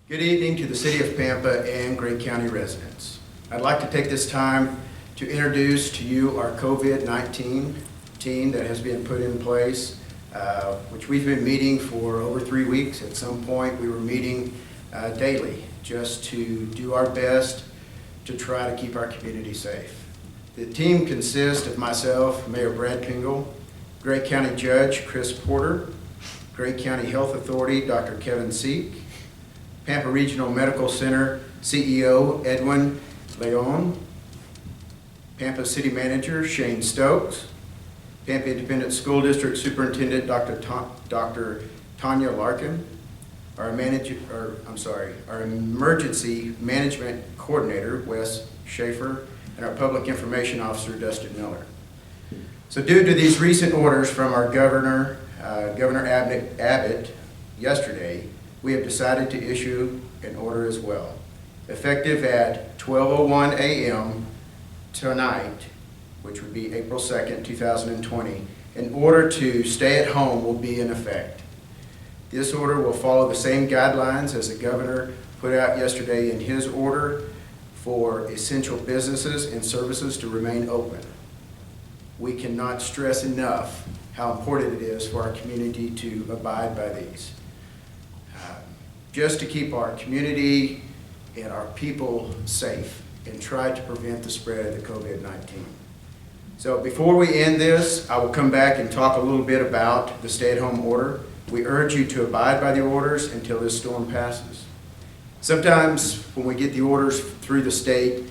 Good evening to the City of Pampa and Gregg County residents. I'd like to take this time to introduce to you our COVID-19 team that has been put in place, which we've been meeting for over 3 weeks. At some point, we were meeting daily just to do our best to try to keep our community safe. The team consists of myself, Mayor Brad Pingle, Gregg County Judge Chris Porter, Gregg County Health Authority Dr. Kevin Seek, Pampa Regional Medical Center CEO Edwin Leon, Pampa City Manager Shane Stokes, Pampa Independent School District Superintendent Dr. Tanya Larkin, our Emergency Management Coordinator Wes Schaefer, and our Public Information Officer Dustin Miller. So due to these recent orders from our Governor Abbott yesterday, we have decided to issue an order as well. Effective at 12:01 a.m. tonight, which would be April 2nd, 2020, an order to stay at home will be in effect. This order will follow the same guidelines as the governor put out yesterday in his order for essential businesses and services to remain open. We cannot stress enough how important it is for our community to abide by these. Just to keep our community and our people safe and try to prevent the spread of the COVID-19. So before we end this, I will come back and talk a little bit about the stay-at-home order. We urge you to abide by the orders until this storm passes. Sometimes when we get the orders through the state,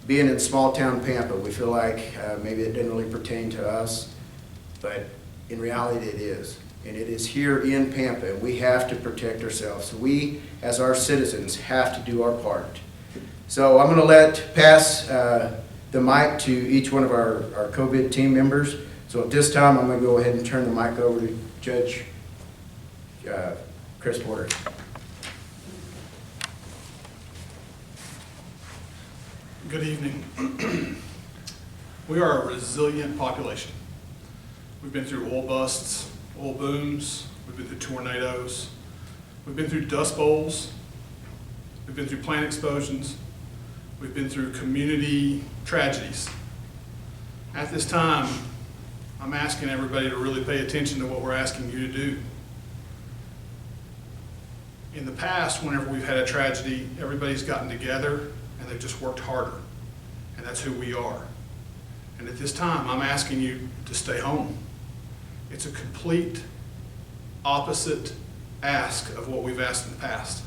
being in small town Pampa, we feel like maybe it didn't really pertain to us, but in reality it is. And it is here in Pampa, and we have to protect ourselves. So we, as our citizens, have to do our part. So I'm going to pass the mic to each one of our COVID team members. So at this time, I'm going to go ahead and turn the mic over to Judge Chris Porter. Good evening. We are a resilient population. We've been through oil busts, oil booms, we've been through tornadoes, we've been through dust bowls, we've been through plant explosions, we've been through community tragedies. At this time, I'm asking everybody to really pay attention to what we're asking you to do. In the past, whenever we've had a tragedy, everybody's gotten together and they've just worked harder, and that's who we are. And at this time, I'm asking you to stay home. It's a complete opposite ask of what we've asked in the past.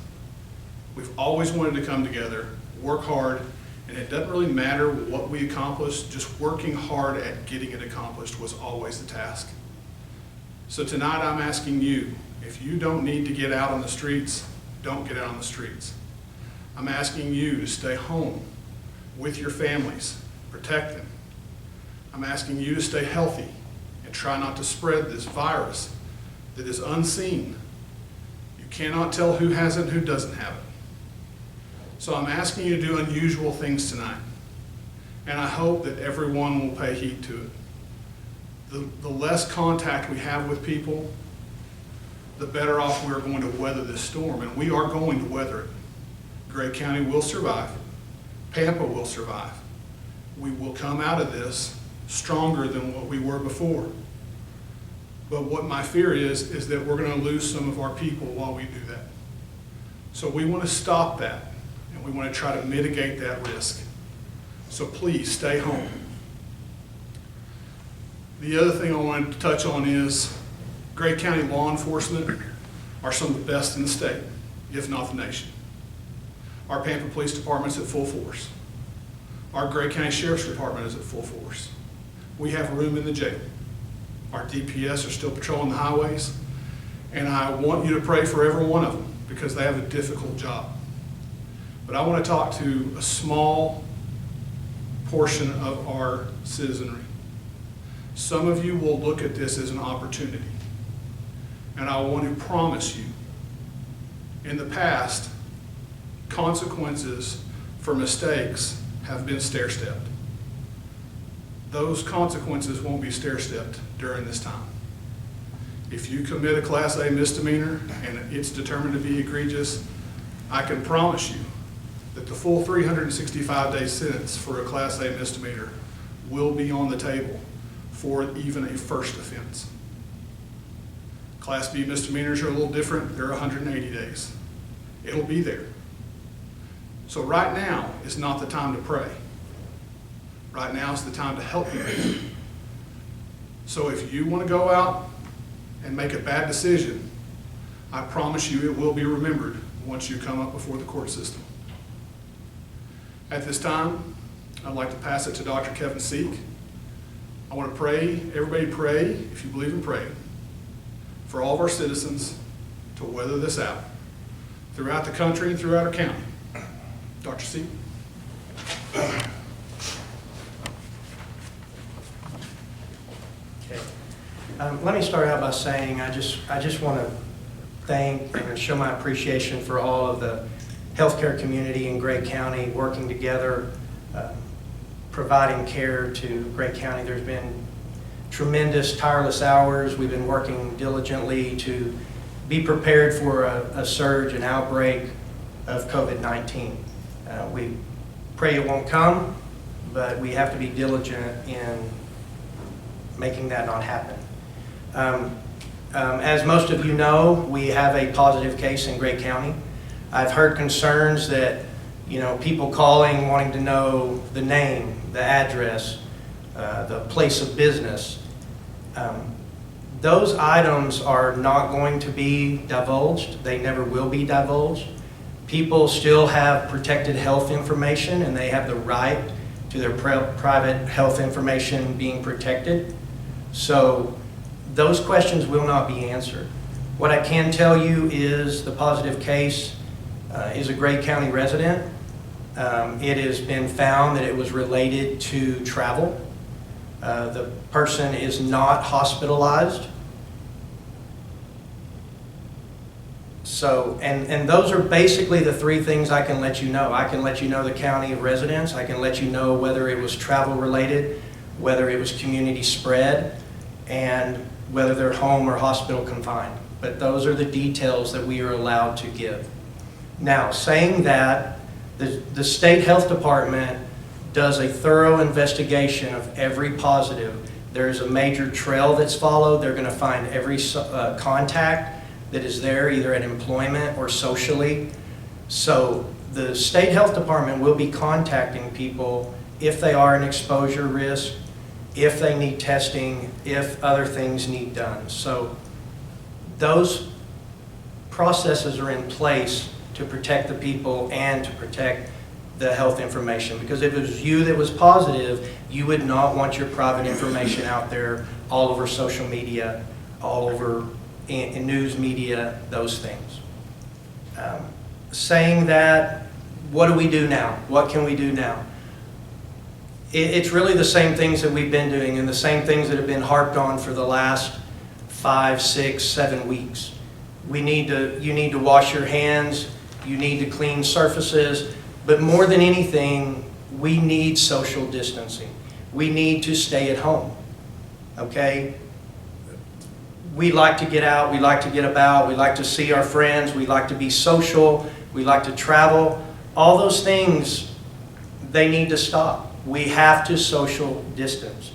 We've always wanted to come together, work hard, and it doesn't really matter what we accomplish, just working hard at getting it accomplished was always the task. So tonight I'm asking you, if you don't need to get out on the streets, don't get out on the streets. I'm asking you to stay home with your families, protect them. I'm asking you to stay healthy and try not to spread this virus that is unseen. You cannot tell who has it and who doesn't have it. So I'm asking you to do unusual things tonight, and I hope that everyone will pay heed to it. The less contact we have with people, the better off we're going to weather this storm, and we are going to weather it. Gregg County will survive. Pampa will survive. We will come out of this stronger than what we were before. But what my fear is that we're going to lose some of our people while we do that. So we want to stop that, and we want to try to mitigate that risk. So please stay home. The other thing I wanted to touch on is Gregg County law enforcement are some of the best in the state, if not the nation. Our Pampa Police Department's at full force. Our Gregg County Sheriff's Department is at full force. We have room in the jail. Our DPS are still patrolling the highways, and I want you to pray for every one of them because they have a difficult job. But I want to talk to a small portion of our citizenry. Some of you will look at this as an opportunity, and I want to promise you, in the past, consequences for mistakes have been stair-stepped. Those consequences won't be stair-stepped during this time. If you commit a Class A misdemeanor and it's determined to be egregious, I can promise you that the full 365-day sentence for a Class A misdemeanor will be on the table for even a first offense. Class B misdemeanors are a little different. They're 180 days. It'll be there. So right now is not the time to pray. Right now is the time to help people. So if you want to go out and make a bad decision, I promise you it will be remembered once you come up before the court system. At this time, I'd like to pass it to Dr. Kevin Seek. I want to pray, everybody pray, if you believe in praying, for all of our citizens to weather this out throughout the country and throughout our county. Dr. Seek. Okay. Let me start out by saying I just want to thank and show my appreciation for all of the healthcare community in Gregg County working together, providing care to Gregg County. There's been tremendous tireless hours. We've been working diligently to be prepared for a surge, an outbreak of COVID-19. We pray it won't come, but we have to be diligent in making that not happen. As most of you know, we have a positive case in Gregg County. I've heard concerns that, people calling wanting to know the name, the address, the place of business. Those items are not going to be divulged. They never will be divulged. People still have protected health information, and they have the right to their private health information being protected. So those questions will not be answered. What I can tell you is the positive case is a Gregg County resident. It has been found that it was related to travel. The person is not hospitalized. So, and those are basically the three things I can let you know. I can let you know the county of residence. I can let you know whether it was travel related, whether it was community spread, and whether they're home or hospital confined. But those are the details that we are allowed to give. Now, saying that, the state health department does a thorough investigation of every positive. There's a major trail that's followed. They're going to find every contact that is there, either at employment or socially. So the state health department will be contacting people if they are an exposure risk, if they need testing, if other things need done. So those processes are in place to protect the people and to protect the health information. Because if it was you that was positive, you would not want your private information out there all over social media, all over in news media, those things. Saying that, what do we do now? What can we do now? It's really the same things that we've been doing and the same things that have been harped on for the last 5, 6, 7 weeks. You need to wash your hands, you need to clean surfaces, but more than anything, we need social distancing. We need to stay at home, okay? We like to get out, we like to get about, we like to see our friends, we like to be social, we like to travel. All those things, they need to stop. We have to social distance.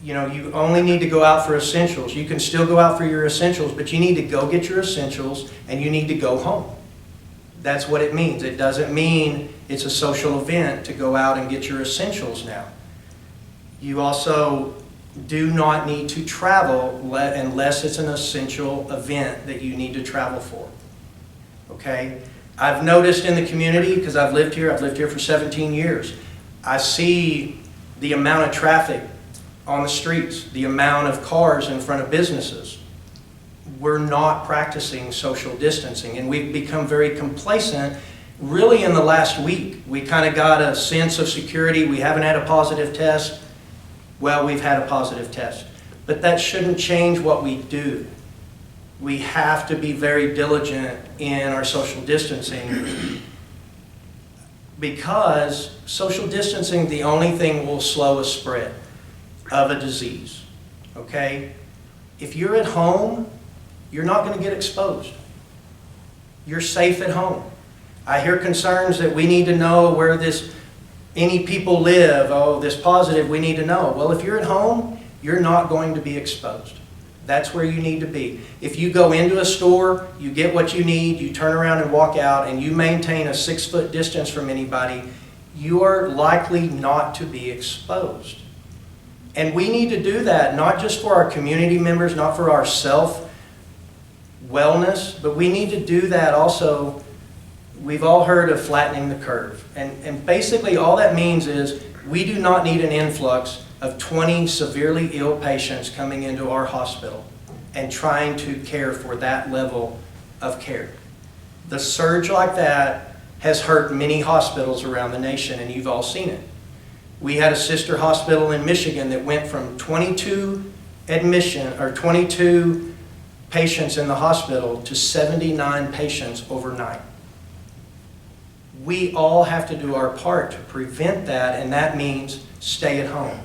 You only need to go out for essentials. You can still go out for your essentials, but you need to go get your essentials and you need to go home. That's what it means. It doesn't mean it's a social event to go out and get your essentials now. You also do not need to travel unless it's an essential event that you need to travel for. Okay? I've noticed in the community, because I've lived here for 17 years, I see the amount of traffic on the streets, the amount of cars in front of businesses. We're not practicing social distancing, and we've become very complacent really in the last week. We kind of got a sense of security. We haven't had a positive test. Well, we've had a positive test. But that shouldn't change what we do. We have to be very diligent in our social distancing because social distancing, the only thing will slow a spread of a disease, okay? If you're at home, you're not going to get exposed. you're safe at home. I hear concerns that we need to know where any people live. Oh, this positive, we need to know. Well, if you're at home, you're not going to be exposed. That's where you need to be. If you go into a store, you get what you need, you turn around and walk out, and you maintain a 6-foot distance from anybody, you are likely not to be exposed. And we need to do that, not just for our community members, not for our self-wellness, but we need to do that also. We've all heard of flattening the curve. And basically all that means is we do not need an influx of 20 severely ill patients coming into our hospital and trying to care for that level of care. The surge like that has hurt many hospitals around the nation, and you've all seen it. We had a sister hospital in Michigan that went from 22 patients in the hospital to 79 patients overnight. We all have to do our part to prevent that, and that means stay at home.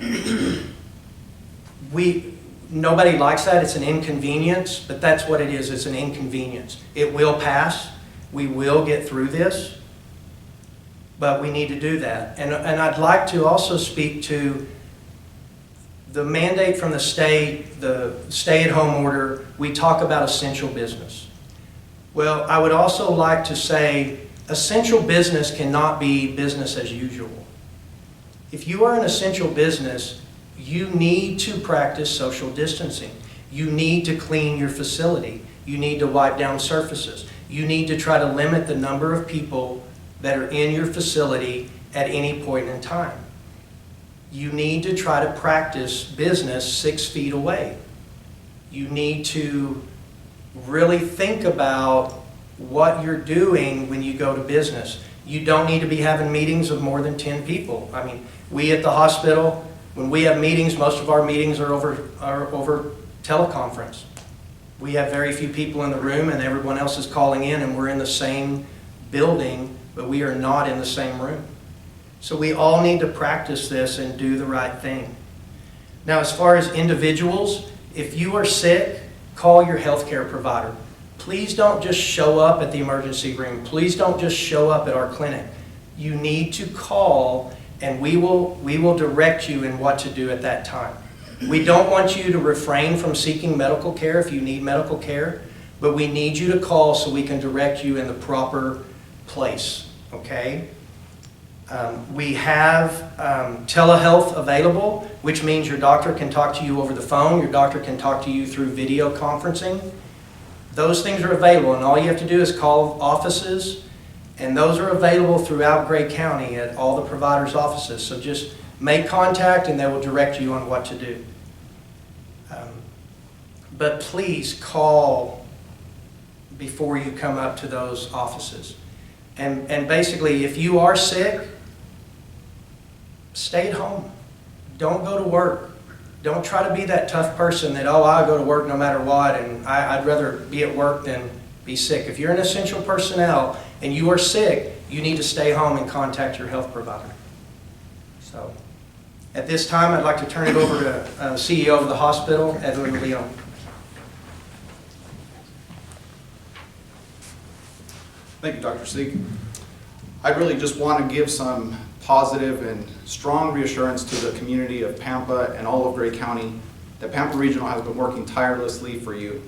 Nobody likes that. It's an inconvenience, but that's what it is. It's an inconvenience. It will pass. We will get through this, but we need to do that. And I'd like to also speak to the mandate from the state, the stay-at-home order. We talk about essential business. Well, I would also like to say essential business cannot be business as usual. If you are an essential business, you need to practice social distancing. You need to clean your facility. You need to wipe down surfaces. You need to try to limit the number of people that are in your facility at any point in time. You need to try to practice business 6 feet away. You need to really think about what you're doing when you go to business. You don't need to be having meetings of more than 10 people. I mean, we at the hospital, when we have meetings, most of our meetings are over teleconference. We have very few people in the room, and everyone else is calling in, and we're in the same building, but we are not in the same room. So we all need to practice this and do the right thing. Now, as far as individuals, if you are sick, call your healthcare provider. Please don't just show up at the emergency room. Please don't just show up at our clinic. You need to call, and we will direct you in what to do at that time. We don't want you to refrain from seeking medical care if you need medical care, but we need you to call so we can direct you in the proper place, okay? We have telehealth available, which means your doctor can talk to you over the phone, your doctor can talk to you through video conferencing. Those things are available, and all you have to do is call offices, and those are available throughout Gregg County at all the providers' offices. So just make contact, and they will direct you on what to do. But please call before you come up to those offices. And basically, if you are sick, stay at home. Don't go to work. Don't try to be that tough person that, oh, I'll go to work no matter what, and I'd rather be at work than be sick. If you're an essential personnel and you are sick, you need to stay home and contact your health provider. So, at this time, I'd like to turn it over to CEO of the hospital, Edwin Leon. Thank you, Dr. Seek. I really just want to give some positive and strong reassurance to the community of Pampa and all of Gregg County that Pampa Regional has been working tirelessly for you.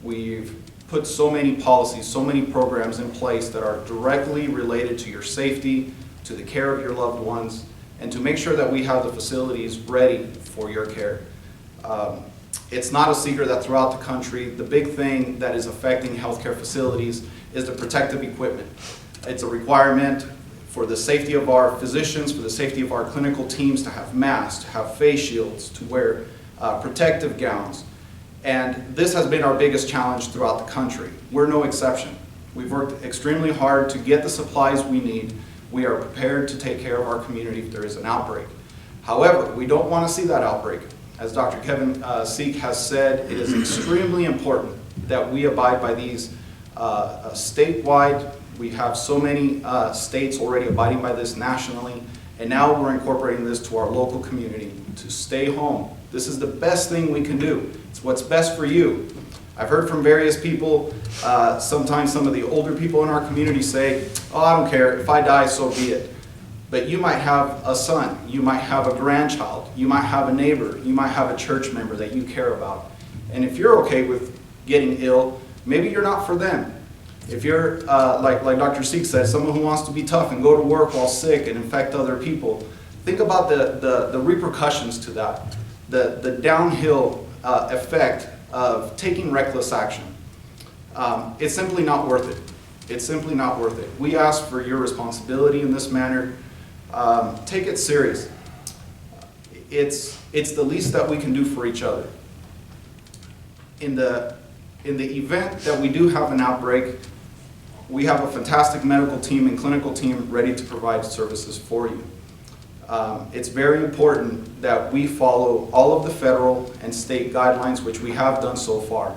We've put so many policies, so many programs in place that are directly related to your safety, to the care of your loved ones, and to make sure that we have the facilities ready for your care. It's not a secret that throughout the country, the big thing that is affecting healthcare facilities is the protective equipment. It's a requirement for the safety of our physicians, for the safety of our clinical teams to have masks, to have face shields, to wear protective gowns. And this has been our biggest challenge throughout the country. We're no exception. We've worked extremely hard to get the supplies we need. We are prepared to take care of our community if there is an outbreak. However, we don't want to see that outbreak. As Dr. Kevin Seek has said, it is extremely important that we abide by these statewide. We have so many states already abiding by this nationally, and now we're incorporating this to our local community to stay home. This is the best thing we can do. It's what's best for you. I've heard from various people, sometimes some of the older people in our community say, oh, I don't care, if I die, so be it. But you might have a son, you might have a grandchild, you might have a neighbor, you might have a church member that you care about. And if you're okay with getting ill, maybe you're not for them. If you're, like Dr. Seek said, someone who wants to be tough and go to work while sick and infect other people, think about the repercussions to that, the downhill effect of taking reckless action. It's simply not worth it. It's simply not worth it. We ask for your responsibility in this manner. Take it serious. It's the least that we can do for each other. In the event that we do have an outbreak, we have a fantastic medical team and clinical team ready to provide services for you. It's very important that we follow all of the federal and state guidelines, which we have done so far.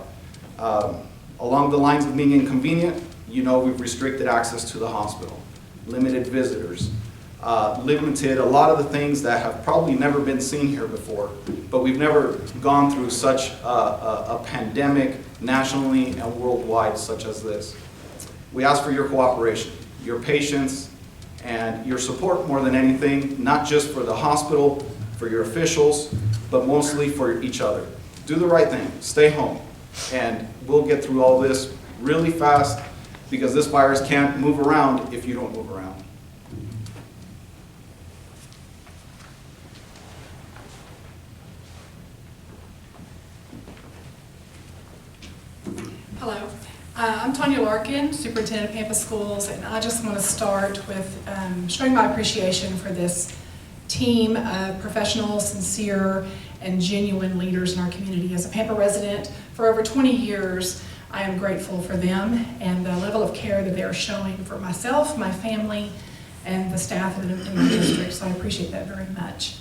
Along the lines of being inconvenient, you know we've restricted access to the hospital, limited visitors, limited a lot of the things that have probably never been seen here before, but we've never gone through such a pandemic nationally and worldwide such as this. We ask for your cooperation, your patience, and your support more than anything, not just for the hospital, for your officials, but mostly for each other. Do the right thing, stay home, and we'll get through all this really fast because this virus can't move around if you don't move around. Hello, I'm Tanya Larkin, Superintendent of Pampa Schools, and I just want to start with showing my appreciation for this team of professional, sincere, and genuine leaders in our community. As a Pampa resident for over 20 years, I am grateful for them and the level of care that they are showing for myself, my family, and the staff in my district, so I appreciate that very much.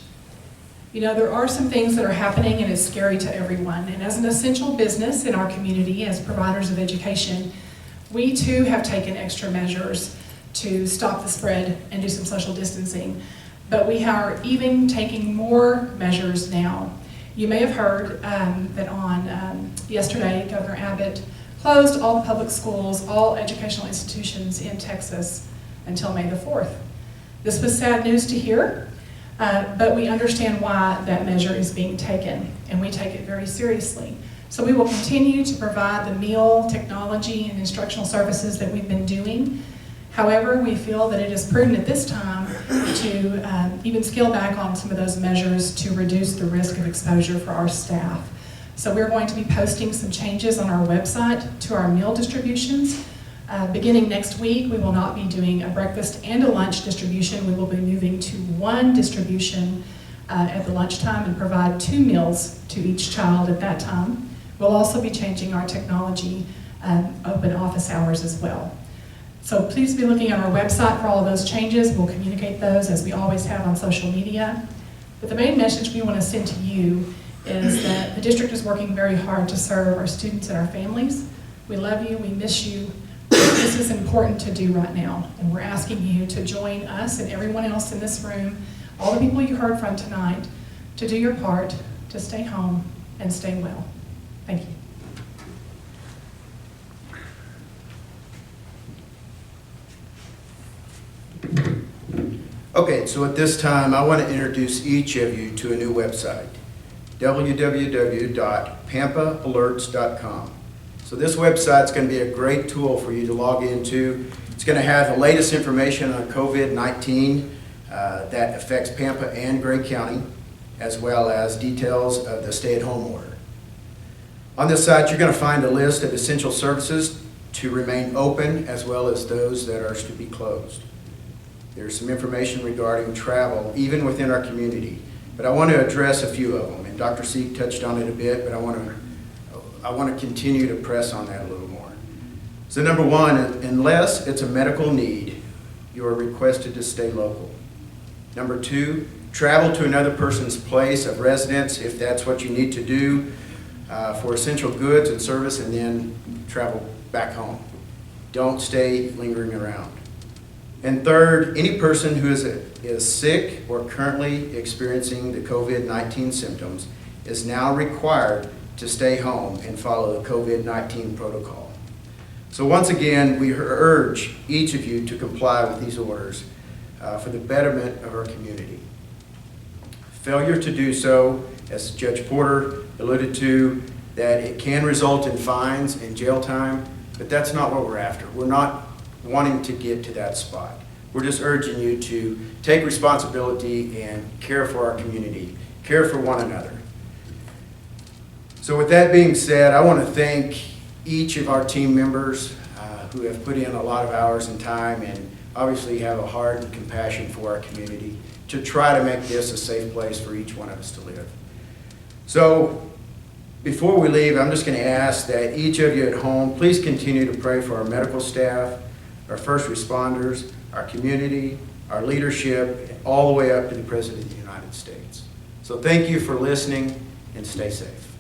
You know, there are some things that are happening and it's scary to everyone. And as an essential business in our community, as providers of education, we too have taken extra measures to stop the spread and do some social distancing. But we are even taking more measures now. You may have heard that on yesterday, Governor Abbott closed all the public schools, all educational institutions in Texas until May the 4th. This was sad news to hear. But we understand why that measure is being taken, and we take it very seriously. So we will continue to provide the meal, technology, and instructional services that we've been doing. However, we feel that it is prudent at this time to even scale back on some of those measures to reduce the risk of exposure for our staff. So we're going to be posting some changes on our website to our meal distributions. Beginning next week, we will not be doing a breakfast and a lunch distribution. We will be moving to one distribution at the lunchtime and provide 2 meals to each child at that time. We'll also be changing our technology open office hours as well. So please be looking at our website for all of those changes. We'll communicate those as we always have on social media. But the main message we want to send to you is that the district is working very hard to serve our students and our families. We love you, we miss you. This is important to do right now, and we're asking you to join us and everyone else in this room, all the people you heard from tonight, to do your part, to stay home and stay well. Thank you. Okay, so at this time, I want to introduce each of you to a new website, www.pampaalerts.com. So this website is going to be a great tool for you to log into. It's going to have the latest information on COVID-19 that affects Pampa and Gregg County, as well as details of the stay-at-home order. On this site, you're going to find a list of essential services to remain open, as well as those that are to be closed. There's some information regarding travel, even within our community. But I want to address a few of them, and Dr. Seek touched on it a bit, but I want to continue to press on that a little more. So number one, unless it's a medical need, you are requested to stay local. Number two, travel to another person's place of residence if that's what you need to do for essential goods and service, and then travel back home. Don't stay lingering around. And third, any person who is sick or currently experiencing the COVID-19 symptoms is now required to stay home and follow the COVID-19 protocol. So once again, we urge each of you to comply with these orders for the betterment of our community. Failure to do so, as Judge Porter alluded to, that it can result in fines and jail time, but that's not what we're after. We're not wanting to get to that spot. We're just urging you to take responsibility and care for our community, care for one another. So with that being said, I want to thank each of our team members who have put in a lot of hours and time and obviously have a heart and compassion for our community to try to make this a safe place for each one of us to live. So before we leave, I'm just going to ask that each of you at home, please continue to pray for our medical staff, our first responders, our community, our leadership, all the way up to the President of the United States. So thank you for listening and stay safe.